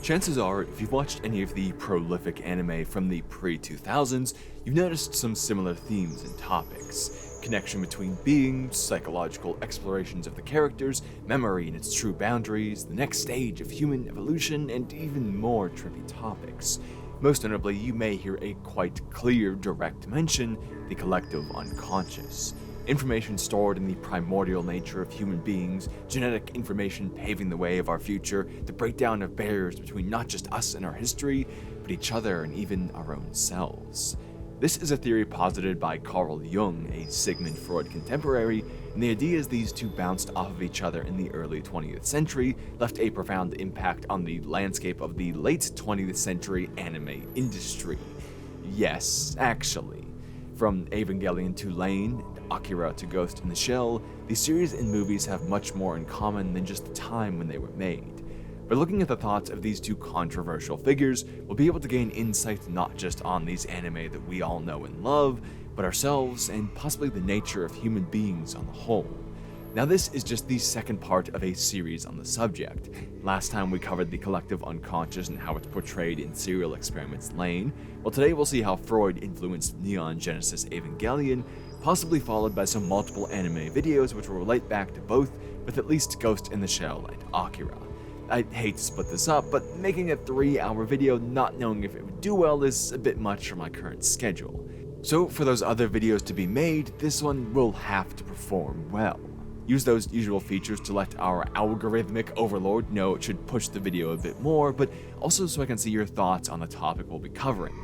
Chances are, if you've watched any of the prolific anime from the pre-2000s, you've noticed some similar themes and topics. Connection between beings, psychological explorations of the characters, memory and its true boundaries, the next stage of human evolution, and even more trippy topics. Most notably, you may hear a quite clear, direct mention, the collective unconscious. Information stored in the primordial nature of human beings, genetic information paving the way of our future, the breakdown of barriers between not just us and our history, but each other and even our own selves. This is a theory posited by Carl Jung, a Sigmund Freud contemporary, and the ideas these two bounced off of each other in the early 20th century left a profound impact on the landscape of the late 20th century anime industry. Yes, actually. From Evangelion to Lane, Akira to Ghost in the Shell, these series and movies have much more in common than just the time when they were made. By looking at the thoughts of these two controversial figures, we'll be able to gain insight not just on these anime that we all know and love, but ourselves and possibly the nature of human beings on the whole. Now this is just the second part of a series on the subject. Last time we covered the collective unconscious and how it's portrayed in Serial Experiments Lane, well today we'll see how Freud influenced Neon Genesis Evangelion, possibly followed by some multiple anime videos which will relate back to both, with at least Ghost in the Shell and Akira. I hate to split this up, but making a 3-hour video not knowing if it would do well is a bit much for my current schedule. So for those other videos to be made, this one will have to perform well. Use those usual features to let our algorithmic overlord know it should push the video a bit more, but also so I can see your thoughts on the topic we'll be covering.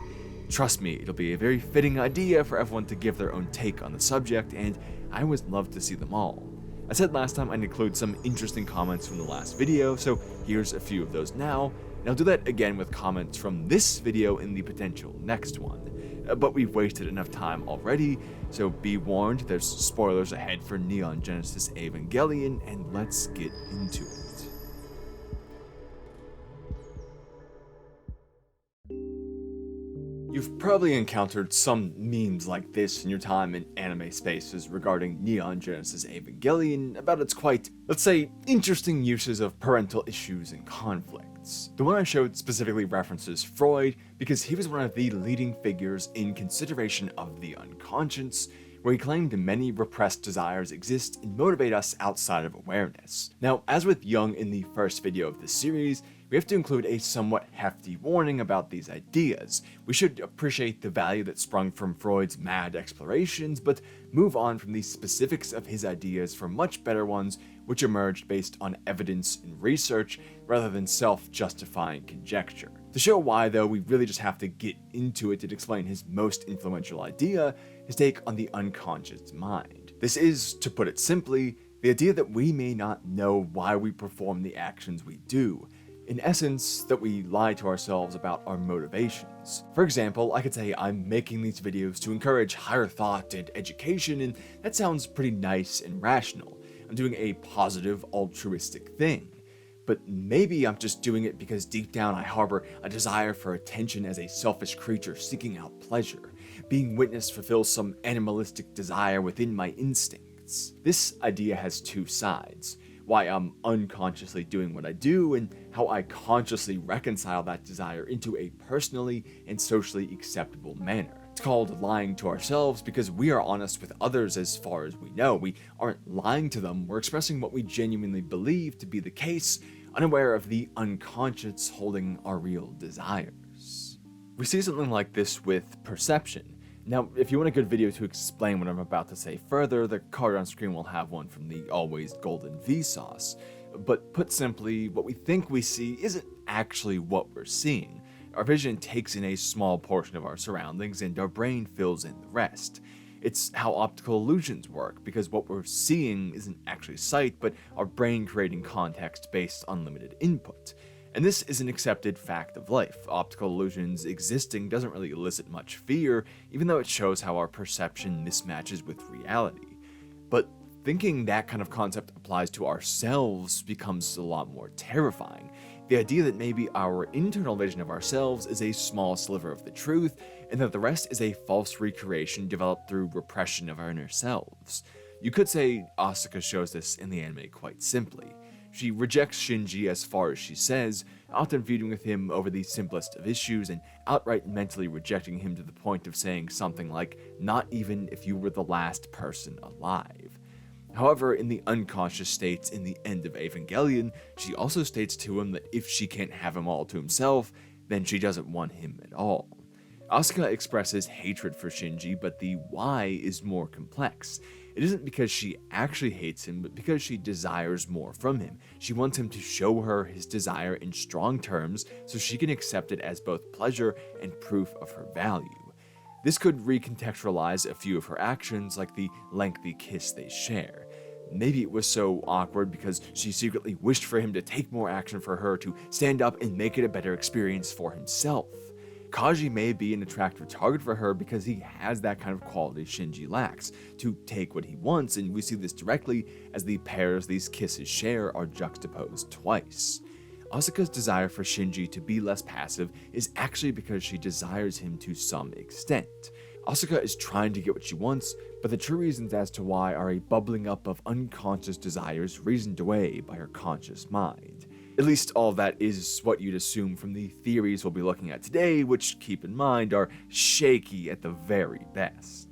Trust me, it'll be a very fitting idea for everyone to give their own take on the subject, and I always love to see them all. I said last time I'd include some interesting comments from the last video, so here's a few of those now, and I'll do that again with comments from this video in the potential next one. But we've wasted enough time already, so be warned, there's spoilers ahead for Neon Genesis Evangelion, and let's get into it. You've probably encountered some memes like this in your time in anime spaces regarding Neon Genesis Evangelion about its quite, let's say, interesting uses of parental issues and conflicts. The one I showed specifically references Freud because he was one of the leading figures in consideration of the unconscious, where he claimed many repressed desires exist and motivate us outside of awareness. Now, as with Jung in the first video of this series, we have to include a somewhat hefty warning about these ideas. We should appreciate the value that sprung from Freud's mad explorations, but move on from the specifics of his ideas for much better ones which emerged based on evidence and research rather than self-justifying conjecture. To show why, though, we really just have to get into it to explain his most influential idea, his take on the unconscious mind. This is, to put it simply, the idea that we may not know why we perform the actions we do. In essence, that we lie to ourselves about our motivations. For example, I could say I'm making these videos to encourage higher thought and education, and that sounds pretty nice and rational. I'm doing a positive, altruistic thing. But maybe I'm just doing it because deep down I harbor a desire for attention as a selfish creature seeking out pleasure. Being witnessed fulfills some animalistic desire within my instincts. This idea has two sides. Why I'm unconsciously doing what I do, and how I consciously reconcile that desire into a personally and socially acceptable manner. It's called lying to ourselves because we are honest with others as far as we know. We aren't lying to them, we're expressing what we genuinely believe to be the case, unaware of the unconscious holding our real desires. We see something like this with perception. Now, if you want a good video to explain what I'm about to say further, the card on screen will have one from the always golden Vsauce. But put simply, what we think we see isn't actually what we're seeing. Our vision takes in a small portion of our surroundings and our brain fills in the rest. It's how optical illusions work, because what we're seeing isn't actually sight, but our brain creating context based on limited input. And this is an accepted fact of life. Optical illusions existing doesn't really elicit much fear, even though it shows how our perception mismatches with reality. But thinking that kind of concept applies to ourselves becomes a lot more terrifying. The idea that maybe our internal vision of ourselves is a small sliver of the truth, and that the rest is a false recreation developed through repression of our inner selves. You could say Asuka shows this in the anime quite simply. She rejects Shinji as far as she says, often feuding with him over the simplest of issues and outright mentally rejecting him to the point of saying something like, "Not even if you were the last person alive." However, in the unconscious states in the end of Evangelion, she also states to him that if she can't have him all to himself, then she doesn't want him at all. Asuka expresses hatred for Shinji, but the why is more complex. It isn't because she actually hates him, but because she desires more from him. She wants him to show her his desire in strong terms so she can accept it as both pleasure and proof of her value. This could recontextualize a few of her actions, like the lengthy kiss they share. Maybe it was so awkward because she secretly wished for him to take more action for her to stand up and make it a better experience for himself. Kaji may be an attractive target for her because he has that kind of quality Shinji lacks, to take what he wants, and we see this directly as the pairs these kisses share are juxtaposed twice. Asuka's desire for Shinji to be less passive is actually because she desires him to some extent. Asuka is trying to get what she wants, but the true reasons as to why are a bubbling up of unconscious desires reasoned away by her conscious mind. At least all of that is what you'd assume from the theories we'll be looking at today, which, keep in mind, are shaky at the very best.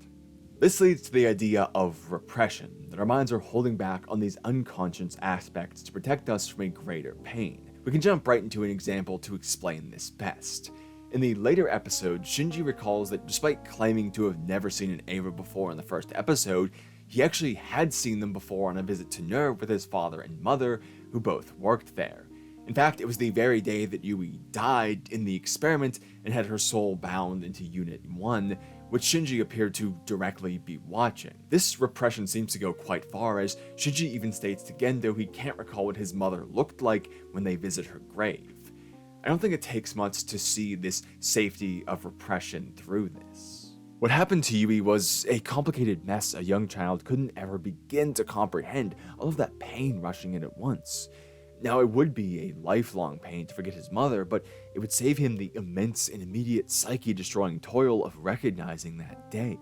This leads to the idea of repression, that our minds are holding back on these unconscious aspects to protect us from a greater pain. We can jump right into an example to explain this best. In the later episode, Shinji recalls that despite claiming to have never seen an Eva before in the first episode, he actually had seen them before on a visit to NERV with his father and mother, who both worked there. In fact, it was the very day that Yui died in the experiment and had her soul bound into Unit 1, which Shinji appeared to directly be watching. This repression seems to go quite far, as Shinji even states to Gendo he can't recall what his mother looked like when they visit her grave. I don't think it takes much to see this safety of repression through this. What happened to Yui was a complicated mess a young child couldn't ever begin to comprehend, all of that pain rushing in at once. Now, it would be a lifelong pain to forget his mother, but it would save him the immense and immediate psyche-destroying toil of recognizing that day.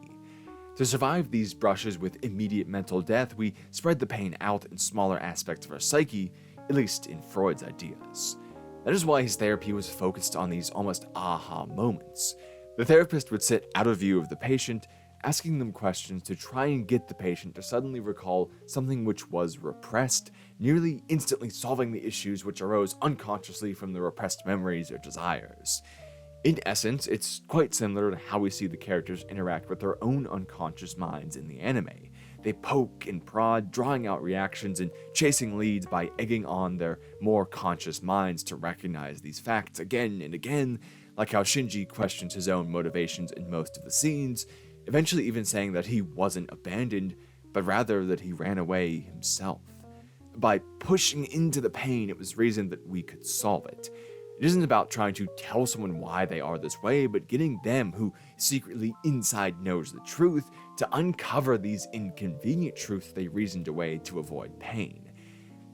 To survive these brushes with immediate mental death, we spread the pain out in smaller aspects of our psyche, at least in Freud's ideas. That is why his therapy was focused on these almost aha moments. The therapist would sit out of view of the patient, asking them questions to try and get the patient to suddenly recall something which was repressed, nearly instantly solving the issues which arose unconsciously from the repressed memories or desires. In essence, it's quite similar to how we see the characters interact with their own unconscious minds in the anime. They poke and prod, drawing out reactions and chasing leads by egging on their more conscious minds to recognize these facts again and again, like how Shinji questions his own motivations in most of the scenes, eventually even saying that he wasn't abandoned, but rather that he ran away himself. By pushing into the pain, it was reasoned that we could solve it. It isn't about trying to tell someone why they are this way, but getting them, who secretly inside knows the truth, to uncover these inconvenient truths they reasoned away to avoid pain.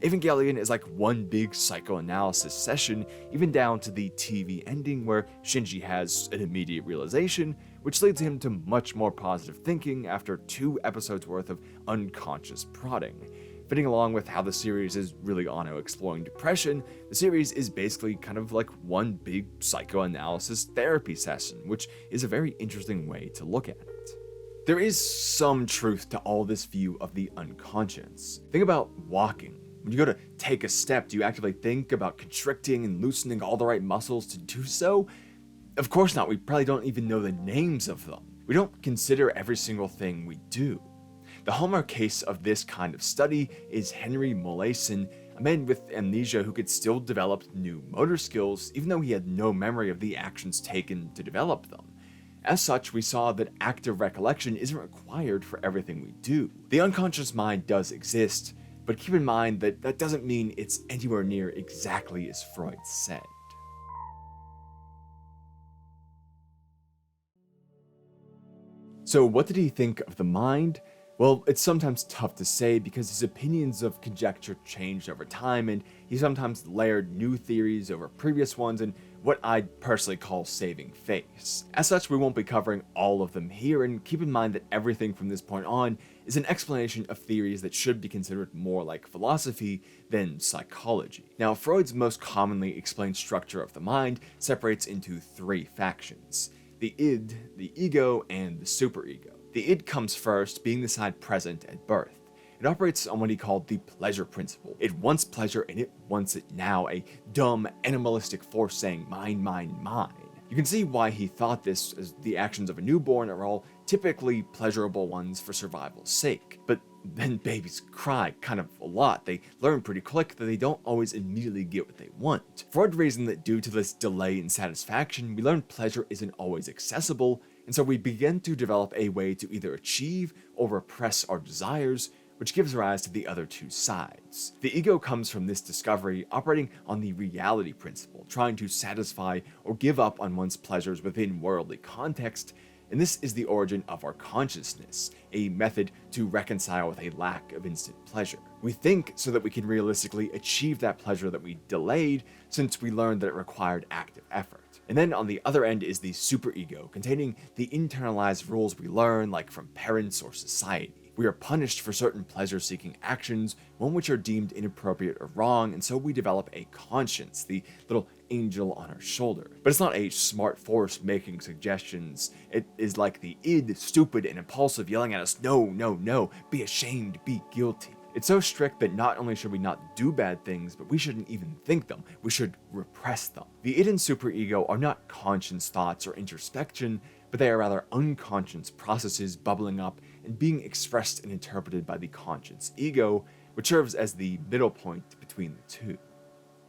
Evangelion is like one big psychoanalysis session, even down to the TV ending where Shinji has an immediate realization, which leads him to much more positive thinking after 2 episodes worth of unconscious prodding. Fitting along with how the series is really on exploring depression, the series is basically kind of like one big psychoanalysis therapy session, which is a very interesting way to look at it. There is some truth to all this view of the unconscious. Think about walking. When you go to take a step, do you actively think about constricting and loosening all the right muscles to do so? Of course not. We probably don't even know the names of them. We don't consider every single thing we do. The hallmark case of this kind of study is Henry Molaison, a man with amnesia who could still develop new motor skills even though he had no memory of the actions taken to develop them. As such, we saw that active recollection isn't required for everything we do. The unconscious mind does exist, but keep in mind that that doesn't mean it's anywhere near exactly as Freud said. So what did he think of the mind? Well, it's sometimes tough to say because his opinions of conjecture changed over time, and he sometimes layered new theories over previous ones in what I'd personally call saving face. As such, we won't be covering all of them here, and keep in mind that everything from this point on is an explanation of theories that should be considered more like philosophy than psychology. Now, Freud's most commonly explained structure of the mind separates into three factions: the id, the ego, and the superego. The id comes first, being the side present at birth. It operates on what he called the pleasure principle. It wants pleasure and it wants it now, a dumb, animalistic force saying mine, mine, mine. You can see why he thought this, as the actions of a newborn are all typically pleasurable ones for survival's sake. But then babies cry kind of a lot. They learn pretty quick that they don't always immediately get what they want. Freud reasoned that due to this delay in satisfaction, we learn pleasure isn't always accessible, and so we begin to develop a way to either achieve or repress our desires, which gives rise to the other two sides. The ego comes from this discovery, operating on the reality principle, trying to satisfy or give up on one's pleasures within worldly context, and this is the origin of our consciousness, a method to reconcile with a lack of instant pleasure. We think so that we can realistically achieve that pleasure that we delayed, since we learned that it required active effort. And then on the other end is the superego, containing the internalized rules we learn, like from parents or society. We are punished for certain pleasure-seeking actions, one which are deemed inappropriate or wrong, and so we develop a conscience, the little angel on our shoulder. But it's not a smart force making suggestions. It is like the id, stupid and impulsive, yelling at us, no, no, no, be ashamed, be guilty. It's so strict that not only should we not do bad things, but we shouldn't even think them. We should repress them. The id and superego are not conscious thoughts or introspection, but they are rather unconscious processes bubbling up and being expressed and interpreted by the conscious ego, which serves as the middle point between the two.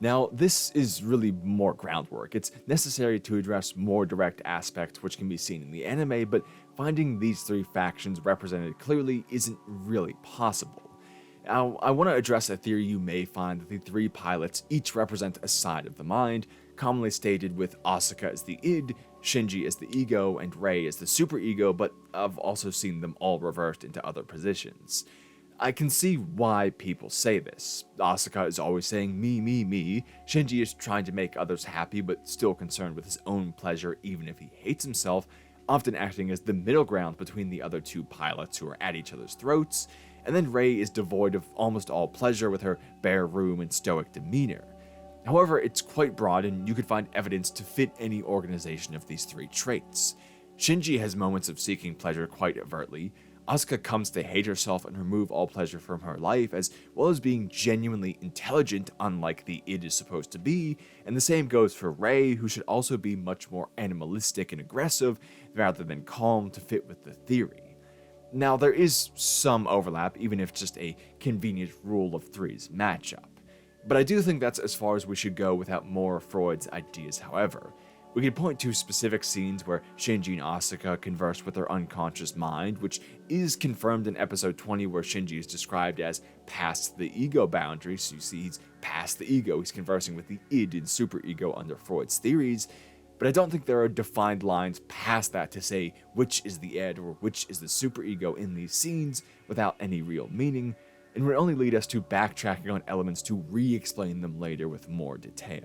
Now, this is really more groundwork. It's necessary to address more direct aspects which can be seen in the anime, but finding these three factions represented clearly isn't really possible. Now, I want to address a theory you may find that the three pilots each represent a side of the mind, commonly stated with Asuka as the id, Shinji as the ego, and Rei as the superego, but I've also seen them all reversed into other positions. I can see why people say this. Asuka is always saying me, me, me. Shinji is trying to make others happy, but still concerned with his own pleasure even if he hates himself, often acting as the middle ground between the other two pilots who are at each other's throats. And then Rei is devoid of almost all pleasure with her bare room and stoic demeanor. However, it's quite broad and you could find evidence to fit any organization of these three traits. Shinji has moments of seeking pleasure quite overtly. Asuka comes to hate herself and remove all pleasure from her life, as well as being genuinely intelligent, unlike the id is supposed to be, and the same goes for Rei, who should also be much more animalistic and aggressive rather than calm to fit with the theory. Now, there is some overlap, even if just a convenient rule of threes matchup. But I do think that's as far as we should go without more of Freud's ideas, however. We can point to specific scenes where Shinji and Asuka converse with their unconscious mind, which is confirmed in episode 20 where Shinji is described as past the ego boundary, so you see he's past the ego, he's conversing with the id and superego under Freud's theories, but I don't think there are defined lines past that to say which is the id or which is the superego in these scenes without any real meaning, and would only lead us to backtracking on elements to re-explain them later with more detail.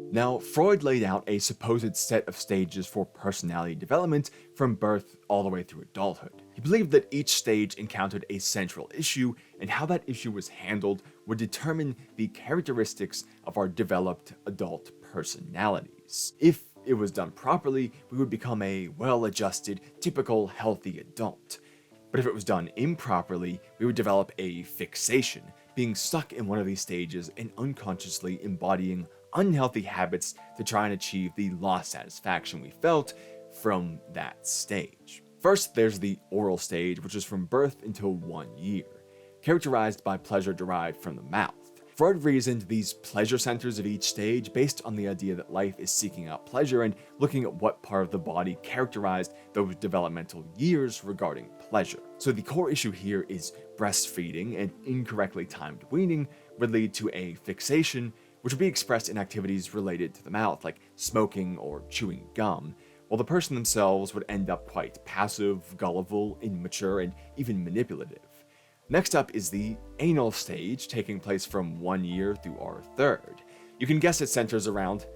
Now, Freud laid out a supposed set of stages for personality development from birth all the way through adulthood. He believed that each stage encountered a central issue, and how that issue was handled would determine the characteristics of our developed adult personalities. If it was done properly, we would become a well-adjusted, typical, healthy adult. But if it was done improperly, we would develop a fixation, being stuck in one of these stages and unconsciously embodying unhealthy habits to try and achieve the lost satisfaction we felt from that stage. First, there's the oral stage, which is from birth until 1 year, characterized by pleasure derived from the mouth. Freud reasoned these pleasure centers of each stage based on the idea that life is seeking out pleasure and looking at what part of the body characterized those developmental years regarding pleasure. So the core issue here is breastfeeding, and incorrectly timed weaning would lead to a fixation, which would be expressed in activities related to the mouth, like smoking or chewing gum, while the person themselves would end up quite passive, gullible, immature, and even manipulative. Next up is the anal stage, taking place from 1 year through our third. You can guess it centers around,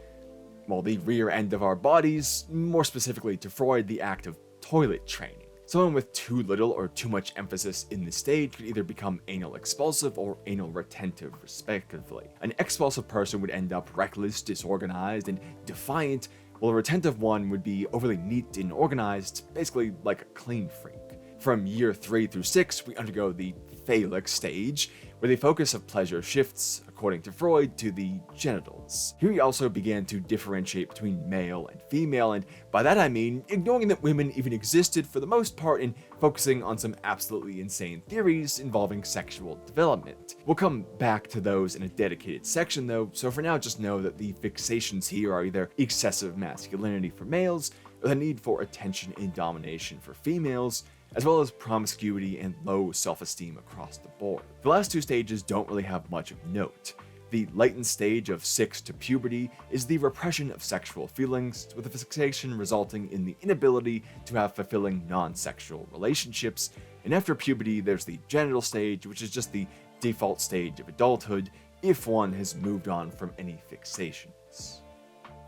while the rear end of our bodies, more specifically to Freud, the act of toilet training. Someone with too little or too much emphasis in this stage could either become anal expulsive or anal retentive, respectively. An expulsive person would end up reckless, disorganized, and defiant, while a retentive one would be overly neat and organized, basically like a clean freak. From year 3 through 6, we undergo the phallic stage, where the focus of pleasure shifts, according to Freud, to the genitals. Here he also began to differentiate between male and female, and by that I mean ignoring that women even existed for the most part and focusing on some absolutely insane theories involving sexual development. We'll come back to those in a dedicated section though, so for now just know that the fixations here are either excessive masculinity for males, or the need for attention and domination for females, as well as promiscuity and low self-esteem across the board. The last two stages don't really have much of note. The latent stage of 6 to puberty is the repression of sexual feelings, with the fixation resulting in the inability to have fulfilling non-sexual relationships, and after puberty there's the genital stage, which is just the default stage of adulthood if one has moved on from any fixations.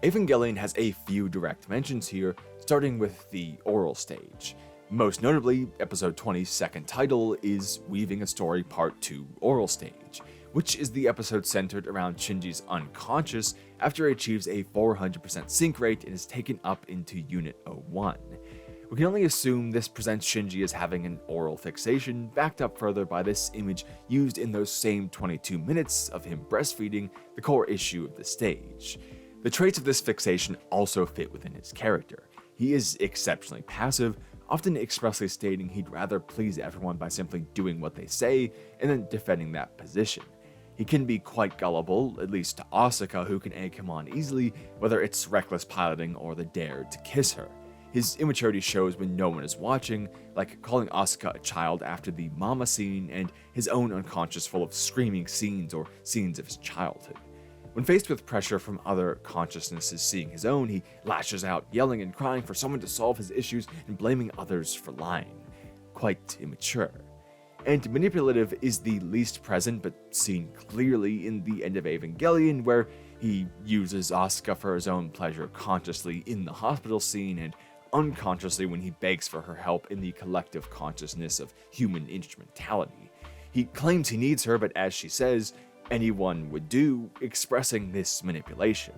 Evangelion has a few direct mentions here, starting with the oral stage. Most notably, episode 20's second title is Weaving a Story Part 2 Oral Stage, which is the episode centered around Shinji's unconscious after he achieves a 400% sync rate and is taken up into Unit 01. We can only assume this presents Shinji as having an oral fixation, backed up further by this image used in those same 22 minutes of him breastfeeding, the core issue of the stage. The traits of this fixation also fit within his character. He is exceptionally passive, often expressly stating he'd rather please everyone by simply doing what they say and then defending that position. He can be quite gullible, at least to Asuka, who can egg him on easily, whether it's reckless piloting or the dare to kiss her. His immaturity shows when no one is watching, like calling Asuka a child after the mama scene and his own unconscious full of screaming scenes or scenes of his childhood. When faced with pressure from other consciousnesses seeing his own, he lashes out, yelling and crying for someone to solve his issues and blaming others for lying. Quite immature. And manipulative is the least present, but seen clearly in the end of Evangelion, where he uses Asuka for his own pleasure consciously in the hospital scene and unconsciously when he begs for her help in the collective consciousness of human instrumentality. He claims he needs her, but as she says, anyone would do, expressing this manipulation.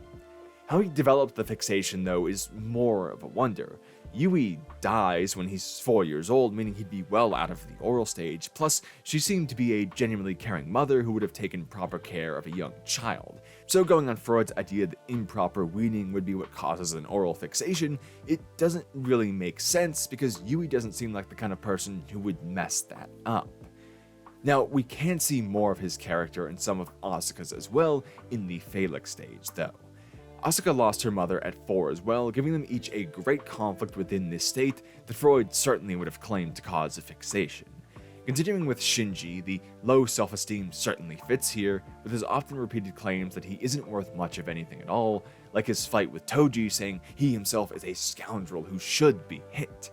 How he developed the fixation, though, is more of a wonder. Yui dies when he's 4 years old, meaning he'd be well out of the oral stage, plus she seemed to be a genuinely caring mother who would have taken proper care of a young child. So going on Freud's idea that improper weaning would be what causes an oral fixation, it doesn't really make sense because Yui doesn't seem like the kind of person who would mess that up. Now, we can see more of his character and some of Asuka's as well in the phallic stage, though. Asuka lost her mother at 4 as well, giving them each a great conflict within this state that Freud certainly would have claimed to cause a fixation. Continuing with Shinji, the low self-esteem certainly fits here, with his often repeated claims that he isn't worth much of anything at all, like his fight with Toji saying he himself is a scoundrel who should be hit.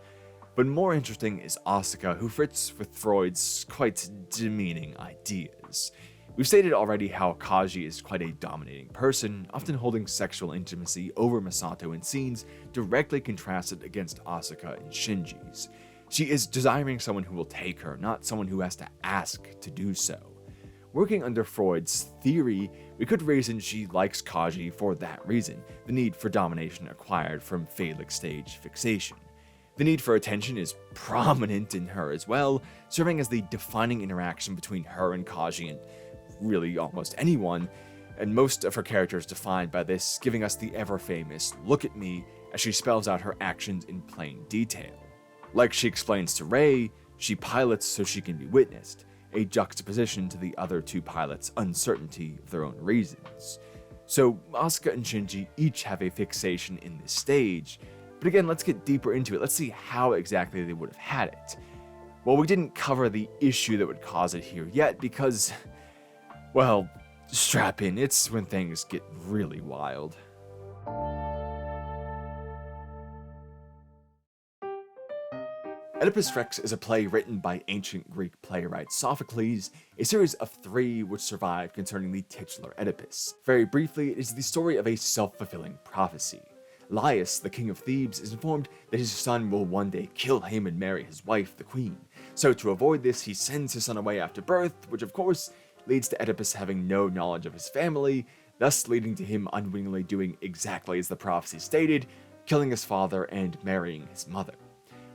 But more interesting is Asuka, who fits with Freud's quite demeaning ideas. We've stated already how Kaji is quite a dominating person, often holding sexual intimacy over Misato in scenes directly contrasted against Asuka and Shinji's. She is desiring someone who will take her, not someone who has to ask to do so. Working under Freud's theory, we could reason she likes Kaji for that reason, the need for domination acquired from phallic stage fixation. The need for attention is prominent in her as well, serving as the defining interaction between her and Kaji and really almost anyone, and most of her characters defined by this, giving us the ever-famous "look at me" as she spells out her actions in plain detail. Like she explains to Rei, she pilots so she can be witnessed, a juxtaposition to the other two pilots' uncertainty of their own reasons. So Asuka and Shinji each have a fixation in this stage, but again, let's get deeper into it. Let's see how exactly they would have had it. Well, we didn't cover the issue that would cause it here yet because, well, strap in, it's when things get really wild. Oedipus Rex is a play written by ancient Greek playwright Sophocles, a series of 3 which survived concerning the titular Oedipus. Very briefly, it is the story of a self-fulfilling prophecy. Laius, the king of Thebes, is informed that his son will one day kill him and marry his wife, the queen. So to avoid this, he sends his son away after birth, which of course leads to Oedipus having no knowledge of his family, thus leading to him unwittingly doing exactly as the prophecy stated, killing his father and marrying his mother.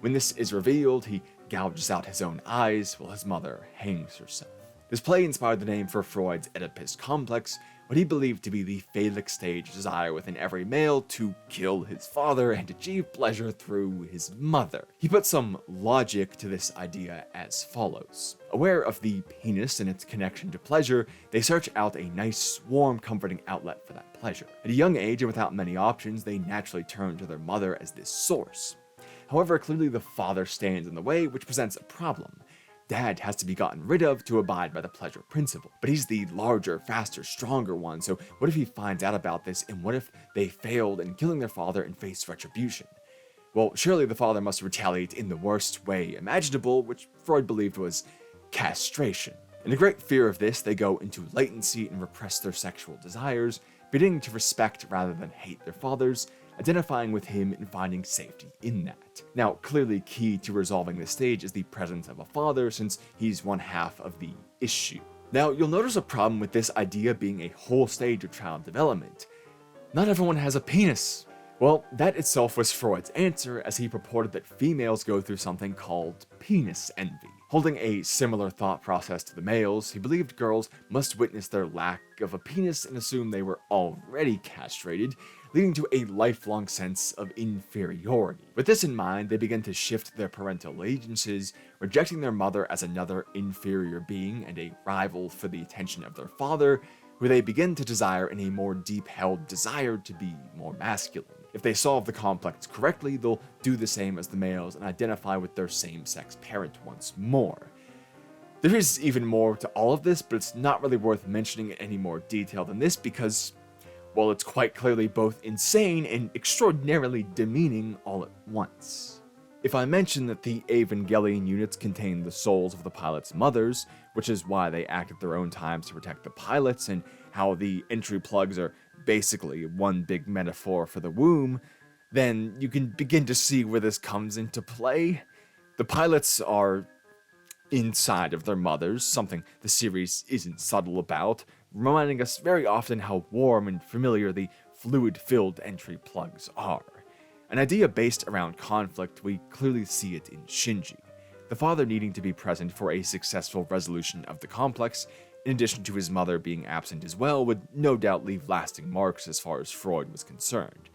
When this is revealed, he gouges out his own eyes while his mother hangs herself. This play inspired the name for Freud's Oedipus Complex, what he believed to be the phallic stage desire within every male to kill his father and achieve pleasure through his mother. He put some logic to this idea as follows. Aware of the penis and its connection to pleasure, they search out a nice, warm, comforting outlet for that pleasure. At a young age and without many options, they naturally turn to their mother as this source. However, clearly the father stands in the way, which presents a problem. Dad has to be gotten rid of to abide by the pleasure principle. But he's the larger, faster, stronger one, so what if he finds out about this, and what if they failed in killing their father and faced retribution? Well, surely the father must retaliate in the worst way imaginable, which Freud believed was castration. In the great fear of this, they go into latency and repress their sexual desires, beginning to respect rather than hate their fathers, identifying with him and finding safety in that. Now, clearly key to resolving this stage is the presence of a father, since he's one half of the issue. Now, you'll notice a problem with this idea being a whole stage of child development. Not everyone has a penis. Well, that itself was Freud's answer, as he purported that females go through something called penis envy. Holding a similar thought process to the males, he believed girls must witness their lack of a penis and assume they were already castrated, leading to a lifelong sense of inferiority. With this in mind, they begin to shift their parental allegiances, rejecting their mother as another inferior being and a rival for the attention of their father, who they begin to desire in a more deep-held desire to be more masculine. If they solve the complex correctly, they'll do the same as the males and identify with their same-sex parent once more. There is even more to all of this, but it's not really worth mentioning in any more detail than this because, well, it's quite clearly both insane and extraordinarily demeaning all at once. If I mention that the Evangelion units contain the souls of the pilots' mothers, which is why they act at their own times to protect the pilots, and how the entry plugs are basically one big metaphor for the womb, then you can begin to see where this comes into play. The pilots are inside of their mothers, something the series isn't subtle about, reminding us very often how warm and familiar the fluid-filled entry plugs are. An idea based around conflict, we clearly see it in Shinji, the father needing to be present for a successful resolution of the complex, in addition to his mother being absent as well, would no doubt leave lasting marks as far as Freud was concerned.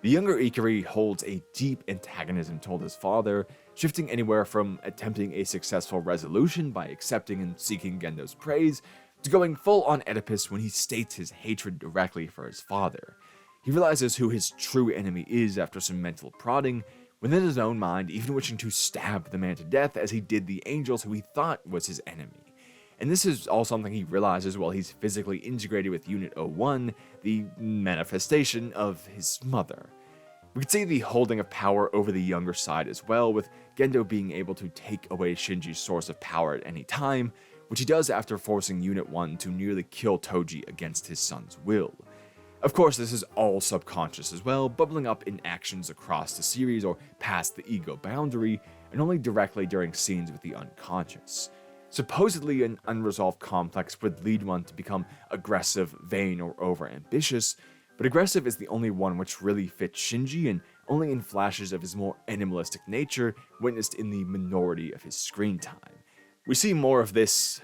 The younger Ikari holds a deep antagonism toward his father, shifting anywhere from attempting a successful resolution by accepting and seeking Gendo's praise, to going full on Oedipus when he states his hatred directly for his father. He realizes who his true enemy is after some mental prodding, within his own mind even wishing to stab the man to death as he did the angels who he thought was his enemy. And this is all something he realizes while he's physically integrated with Unit 01, the manifestation of his mother. We can see the holding of power over the younger side as well, with Gendo being able to take away Shinji's source of power at any time, which he does after forcing Unit 1 to nearly kill Toji against his son's will. Of course, this is all subconscious as well, bubbling up in actions across the series or past the ego boundary, and only directly during scenes with the unconscious. Supposedly, an unresolved complex would lead one to become aggressive, vain, or overambitious, but aggressive is the only one which really fits Shinji, and only in flashes of his more animalistic nature, witnessed in the minority of his screen time. We see more of this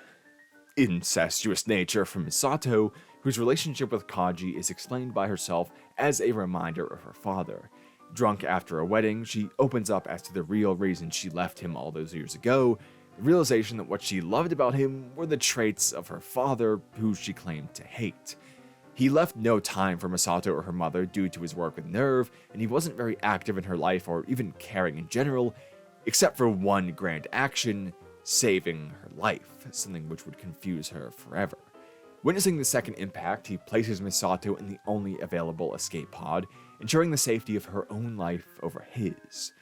incestuous nature from Misato, whose relationship with Kaji is explained by herself as a reminder of her father. Drunk after a wedding, she opens up as to the real reason she left him all those years ago, the realization that what she loved about him were the traits of her father, who she claimed to hate. He left no time for Misato or her mother due to his work with NERV, and he wasn't very active in her life or even caring in general, except for one grand action, saving her life, something which would confuse her forever. Witnessing the second impact, he places Misato in the only available escape pod, ensuring the safety of her own life over his.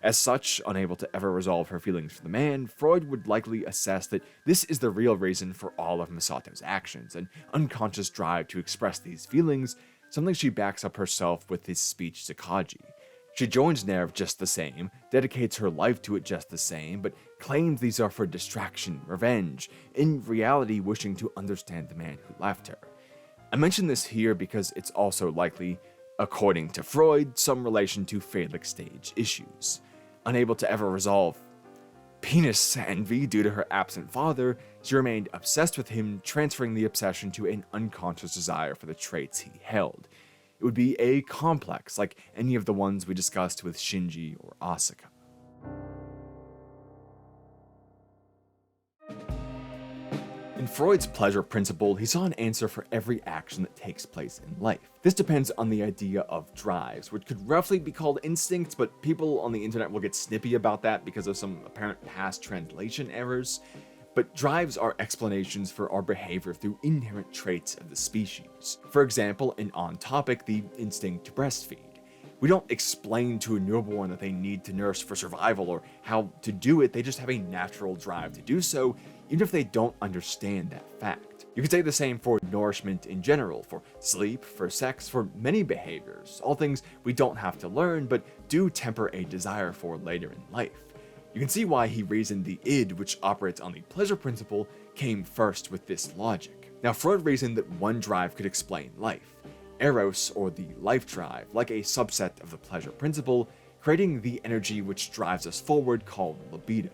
As such, unable to ever resolve her feelings for the man, Freud would likely assess that this is the real reason for all of Misato's actions, an unconscious drive to express these feelings, something she backs up herself with his speech psychology. She joins NERV just the same, dedicates her life to it just the same, but claims these are for distraction, revenge, in reality wishing to understand the man who left her. I mention this here because it's also likely, according to Freud, some relation to phallic stage issues. Unable to ever resolve penis envy due to her absent father, she remained obsessed with him, transferring the obsession to an unconscious desire for the traits he held. It would be a complex, like any of the ones we discussed with Shinji or Asuka. In Freud's pleasure principle, he saw an answer for every action that takes place in life. This depends on the idea of drives, which could roughly be called instincts, but people on the internet will get snippy about that because of some apparent past translation errors. But drives are explanations for our behavior through inherent traits of the species. For example, and on topic, the instinct to breastfeed. We don't explain to a newborn that they need to nurse for survival or how to do it, they just have a natural drive to do so, even if they don't understand that fact. You could say the same for nourishment in general, for sleep, for sex, for many behaviors, all things we don't have to learn but do temper a desire for later in life. You can see why he reasoned the id, which operates on the pleasure principle, came first with this logic. Now, Freud reasoned that one drive could explain life, Eros, or the life drive, like a subset of the pleasure principle, creating the energy which drives us forward called libido.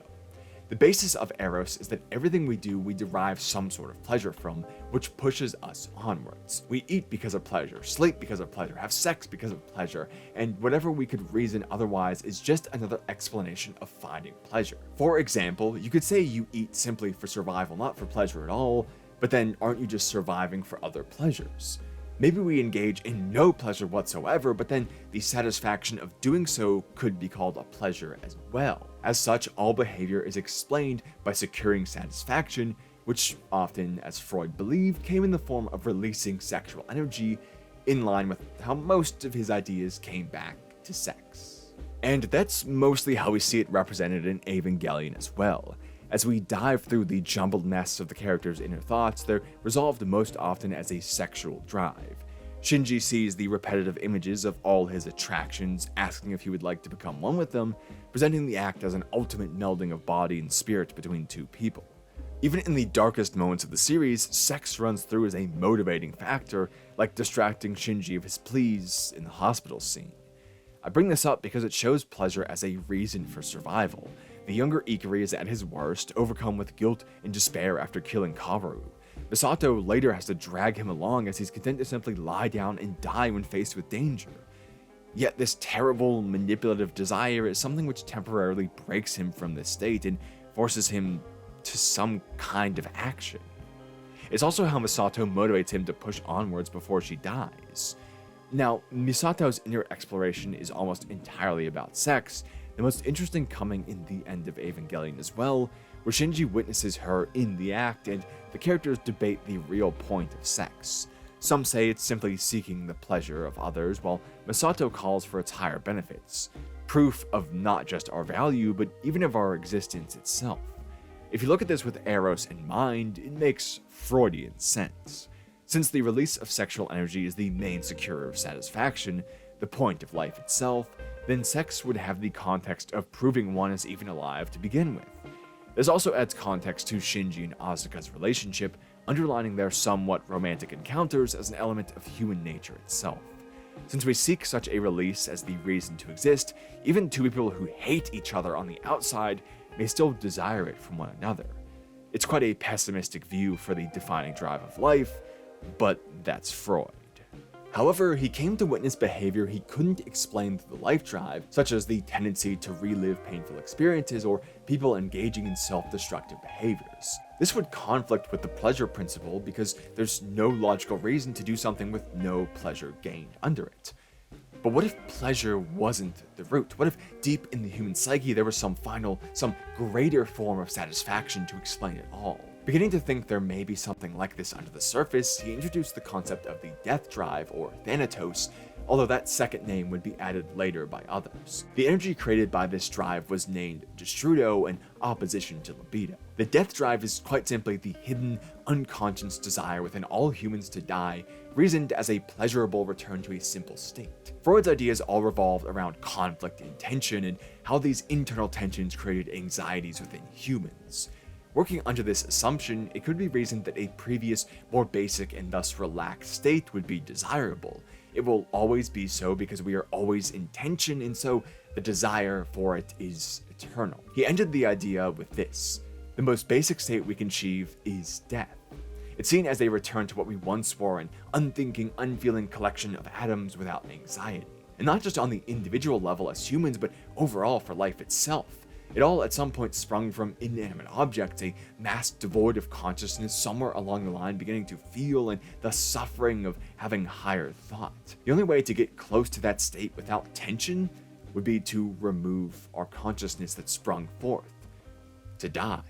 The basis of Eros is that everything we do, we derive some sort of pleasure from, which pushes us onwards. We eat because of pleasure, sleep because of pleasure, have sex because of pleasure, and whatever we could reason otherwise is just another explanation of finding pleasure. For example, you could say you eat simply for survival, not for pleasure at all, but then aren't you just surviving for other pleasures? Maybe we engage in no pleasure whatsoever, but then the satisfaction of doing so could be called a pleasure as well. As such, all behavior is explained by securing satisfaction, which often, as Freud believed, came in the form of releasing sexual energy, in line with how most of his ideas came back to sex. And that's mostly how we see it represented in Evangelion as well. As we dive through the jumbled mess of the characters' inner thoughts, they're resolved most often as a sexual drive. Shinji sees the repetitive images of all his attractions, asking if he would like to become one with them, presenting the act as an ultimate melding of body and spirit between two people. Even in the darkest moments of the series, sex runs through as a motivating factor, like distracting Shinji of his pleas in the hospital scene. I bring this up because it shows pleasure as a reason for survival. The younger Ikari is at his worst, overcome with guilt and despair after killing Kaworu. Misato later has to drag him along as he's content to simply lie down and die when faced with danger. Yet this terrible, manipulative desire is something which temporarily breaks him from this state and forces him to some kind of action. It's also how Misato motivates him to push onwards before she dies. Now, Misato's inner exploration is almost entirely about sex, the most interesting coming in the end of Evangelion as well, where Shinji witnesses her in the act and the characters debate the real point of sex. Some say it's simply seeking the pleasure of others, while Misato calls for its higher benefits, proof of not just our value, but even of our existence itself. If you look at this with Eros in mind, it makes Freudian sense. Since the release of sexual energy is the main securer of satisfaction, the point of life itself, then sex would have the context of proving one is even alive to begin with. This also adds context to Shinji and Asuka's relationship, underlining their somewhat romantic encounters as an element of human nature itself. Since we seek such a release as the reason to exist, even two people who hate each other on the outside may still desire it from one another. It's quite a pessimistic view for the defining drive of life, but that's Freud. However, he came to witness behavior he couldn't explain through the life drive, such as the tendency to relive painful experiences or people engaging in self-destructive behaviors. This would conflict with the pleasure principle because there's no logical reason to do something with no pleasure gained under it. But what if pleasure wasn't the root? What if deep in the human psyche there was some greater form of satisfaction to explain it all? Beginning to think there may be something like this under the surface, he introduced the concept of the death drive, or Thanatos, although that second name would be added later by others. The energy created by this drive was named destrudo in opposition to libido. The death drive is quite simply the hidden, unconscious desire within all humans to die, reasoned as a pleasurable return to a simple state. Freud's ideas all revolved around conflict and tension, and how these internal tensions created anxieties within humans. Working under this assumption, it could be reasoned that a previous, more basic and thus relaxed state would be desirable. It will always be so because we are always in tension, and so the desire for it is eternal. He ended the idea with this: the most basic state we can achieve is death. It's seen as a return to what we once were, an unthinking, unfeeling collection of atoms without anxiety. And not just on the individual level as humans, but overall for life itself. It all at some point sprung from inanimate objects, a mass devoid of consciousness somewhere along the line beginning to feel, and the suffering of having higher thought. The only way to get close to that state without tension would be to remove our consciousness that sprung forth. To die.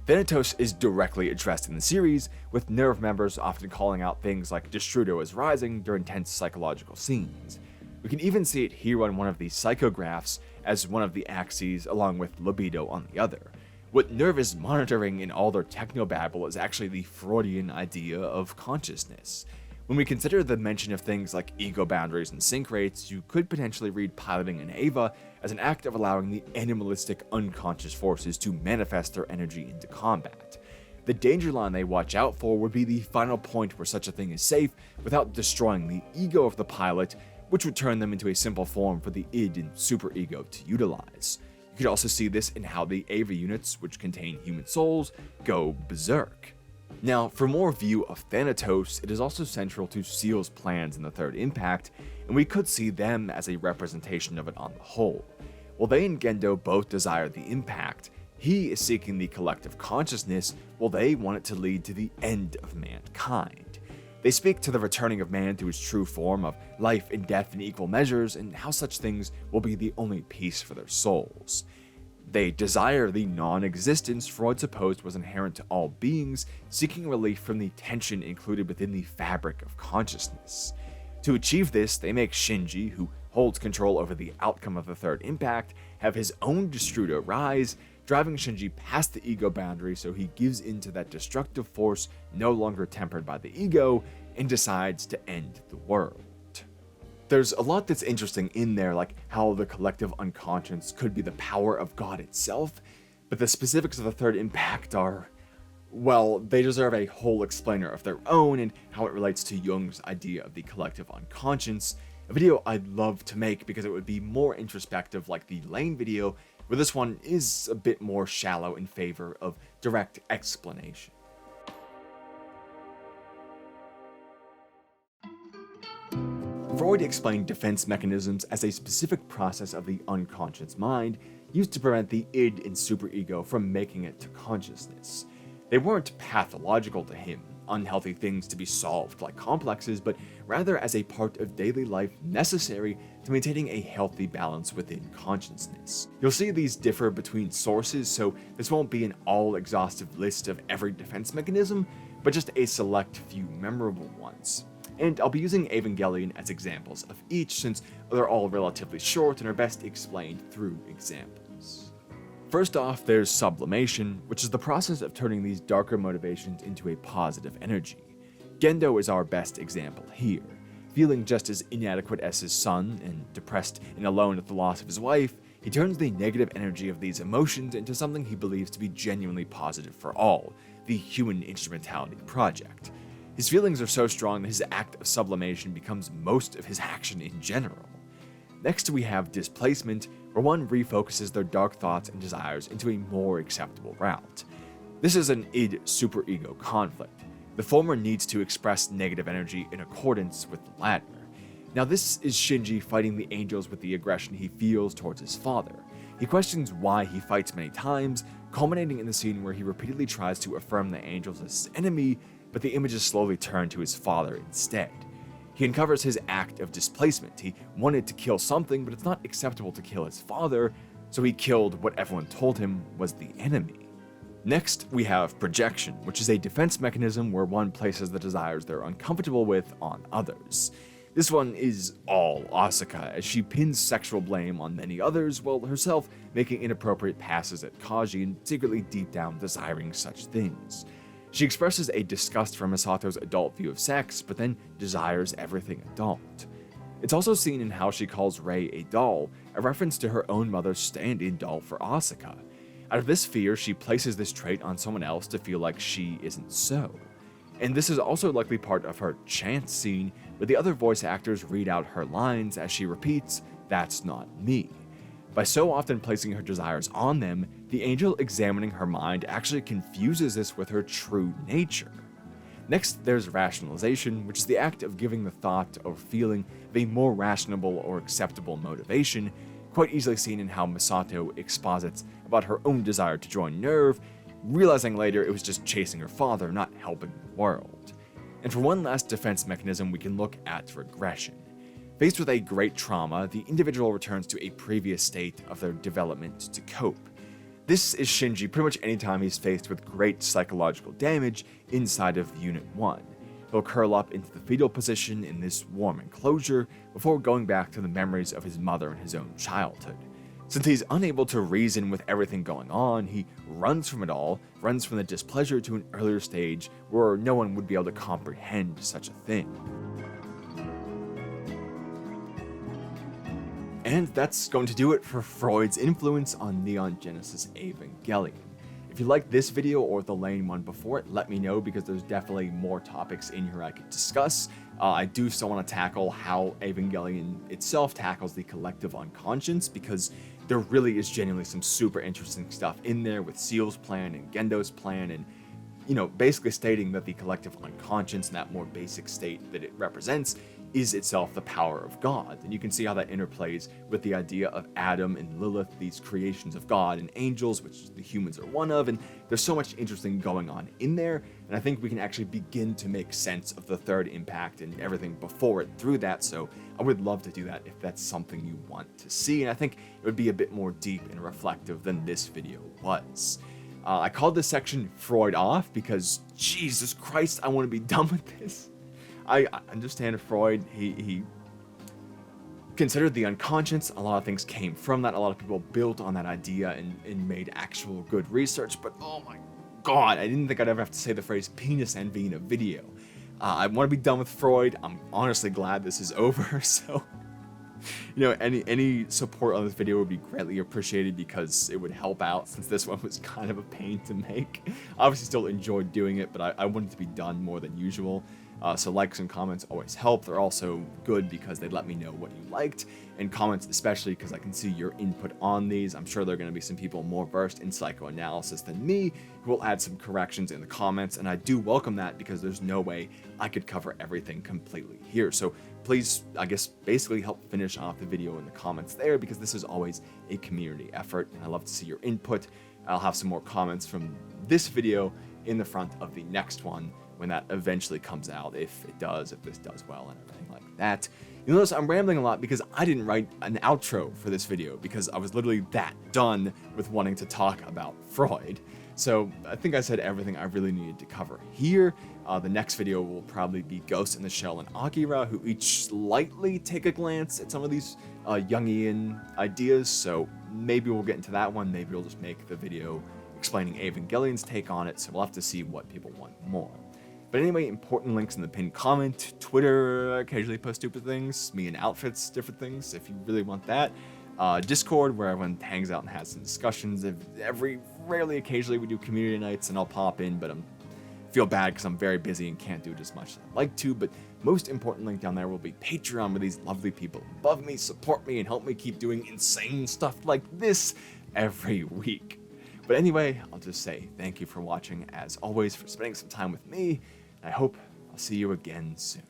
Thanatos is directly addressed in the series, with NERV members often calling out things like destrudo as rising during tense psychological scenes. We can even see it here on one of the psychographs as one of the axes, along with libido on the other. What NERV is monitoring in all their technobabble is actually the Freudian idea of consciousness. When we consider the mention of things like ego boundaries and sync rates, you could potentially read piloting an Eva as an act of allowing the animalistic unconscious forces to manifest their energy into combat. The danger line they watch out for would be the final point where such a thing is safe without destroying the ego of the pilot, which would turn them into a simple form for the id and superego to utilize. You could also see this in how the Eva Units, which contain human souls, go berserk. Now, for more view of Thanatos, it is also central to Seal's plans in the Third Impact, and we could see them as a representation of it on the whole. While they and Gendo both desire the impact, he is seeking the collective consciousness, while they want it to lead to the end of mankind. They speak to the returning of man to his true form of life and death in equal measures, and how such things will be the only peace for their souls. They desire the non-existence Freud supposed was inherent to all beings, seeking relief from the tension included within the fabric of consciousness. To achieve this, they make Shinji, who holds control over the outcome of the Third Impact, have his own destrudo rise, driving Shinji past the ego boundary so he gives into that destructive force no longer tempered by the ego, and decides to end the world. There's a lot that's interesting in there, like how the collective unconscious could be the power of God itself, but the specifics of the Third Impact are, well, they deserve a whole explainer of their own, and how it relates to Jung's idea of the collective unconscious, a video I'd love to make because it would be more introspective like the Lane video, where this one is a bit more shallow in favor of direct explanation. Freud explained defense mechanisms as a specific process of the unconscious mind used to prevent the id and superego from making it to consciousness. They weren't pathological to him, unhealthy things to be solved like complexes, but rather as a part of daily life necessary to maintaining a healthy balance within consciousness. You'll see these differ between sources, so this won't be an all-exhaustive list of every defense mechanism, but just a select few memorable ones. And I'll be using Evangelion as examples of each, since they're all relatively short and are best explained through examples. First off, there's sublimation, which is the process of turning these darker motivations into a positive energy. Gendo is our best example here. Feeling just as inadequate as his son, and depressed and alone at the loss of his wife, he turns the negative energy of these emotions into something he believes to be genuinely positive for all, the Human Instrumentality Project. His feelings are so strong that his act of sublimation becomes most of his action in general. Next we have displacement, where one refocuses their dark thoughts and desires into a more acceptable route. This is an id-superego conflict. The former needs to express negative energy in accordance with the latter. Now this is Shinji fighting the angels with the aggression he feels towards his father. He questions why he fights many times, culminating in the scene where he repeatedly tries to affirm the angels as his enemy, but the images slowly turn to his father instead. He uncovers his act of displacement. He wanted to kill something, but it's not acceptable to kill his father, so he killed what everyone told him was the enemy. Next, we have projection, which is a defense mechanism where one places the desires they're uncomfortable with on others. This one is all Asuka, as she pins sexual blame on many others, while herself making inappropriate passes at Kaji and secretly deep down desiring such things. She expresses a disgust for Misato's adult view of sex, but then desires everything adult. It's also seen in how she calls Rei a doll, a reference to her own mother's stand-in doll for Asuka. Out of this fear, she places this trait on someone else to feel like she isn't so. And this is also likely part of her chant scene, where the other voice actors read out her lines as she repeats, "That's not me." By so often placing her desires on them, the angel examining her mind actually confuses this with her true nature. Next, there's rationalization, which is the act of giving the thought or feeling of a more rational or acceptable motivation, quite easily seen in how Misato exposits about her own desire to join NERV, realizing later it was just chasing her father, not helping the world. And for one last defense mechanism, we can look at regression. Faced with a great trauma, the individual returns to a previous state of their development to cope. This is Shinji pretty much anytime he's faced with great psychological damage inside of Unit 1. He'll curl up into the fetal position in this warm enclosure before going back to the memories of his mother and his own childhood. Since he's unable to reason with everything going on, he runs from it all, runs from the displeasure to an earlier stage where no one would be able to comprehend such a thing. And that's going to do it for Freud's influence on Neon Genesis Evangelion. If you like this video or the Lane one before it, let me know, because there's definitely more topics in here I could discuss. I do still want to tackle how Evangelion itself tackles the collective unconscious, because there really is genuinely some super interesting stuff in there with Seal's plan and Gendo's plan, and basically stating that the collective unconscious and that more basic state that it represents is itself the power of God. And you can see how that interplays with the idea of Adam and Lilith, these creations of God, and angels, which the humans are one of, and there's so much interesting going on in there, and I think we can actually begin to make sense of the third impact and everything before it through that, so I would love to do that if that's something you want to see, and I think it would be a bit more deep and reflective than this video was. I called this section Freud Off because, Jesus Christ, I want to be done with this. I understand Freud, he considered the unconscious, a lot of things came from that, a lot of people built on that idea and made actual good research, but oh my god, I didn't think I'd ever have to say the phrase penis envy in a video. I want to be done with Freud. I'm honestly glad this is over, so any support on this video would be greatly appreciated, because it would help out, since this one was kind of a pain to make. Obviously still enjoyed doing it, but I wanted it to be done more than usual. So likes and comments always help. They're also good because they let me know what you liked, and comments especially because I can see your input on these. I'm sure there are going to be some people more versed in psychoanalysis than me who will add some corrections in the comments, and I do welcome that, because there's no way I could cover everything completely here. So please, I guess, basically help finish off the video in the comments there, because this is always a community effort, and I love to see your input. I'll have some more comments from this video in the front of the next one when that eventually comes out, if this does well and everything like that. You'll notice I'm rambling a lot because I didn't write an outro for this video, because I was literally that done with wanting to talk about Freud. So I think I said everything I really needed to cover here. The next video will probably be Ghost in the Shell and Akira, who each slightly take a glance at some of these Jungian ideas, so maybe we'll get into that one. Maybe we'll just make the video explaining Evangelion's take on it, so we'll have to see what people want more. But anyway, important links in the pinned comment. Twitter, occasionally post stupid things. Me in outfits, different things, if you really want that. Discord, where everyone hangs out and has some discussions. Rarely, occasionally, we do community nights, and I'll pop in, but I feel bad because I'm very busy and can't do it as much as I'd like to. But most important link down there will be Patreon, where these lovely people above me support me and help me keep doing insane stuff like this every week. But anyway, I'll just say thank you for watching, as always, for spending some time with me. I hope I'll see you again soon.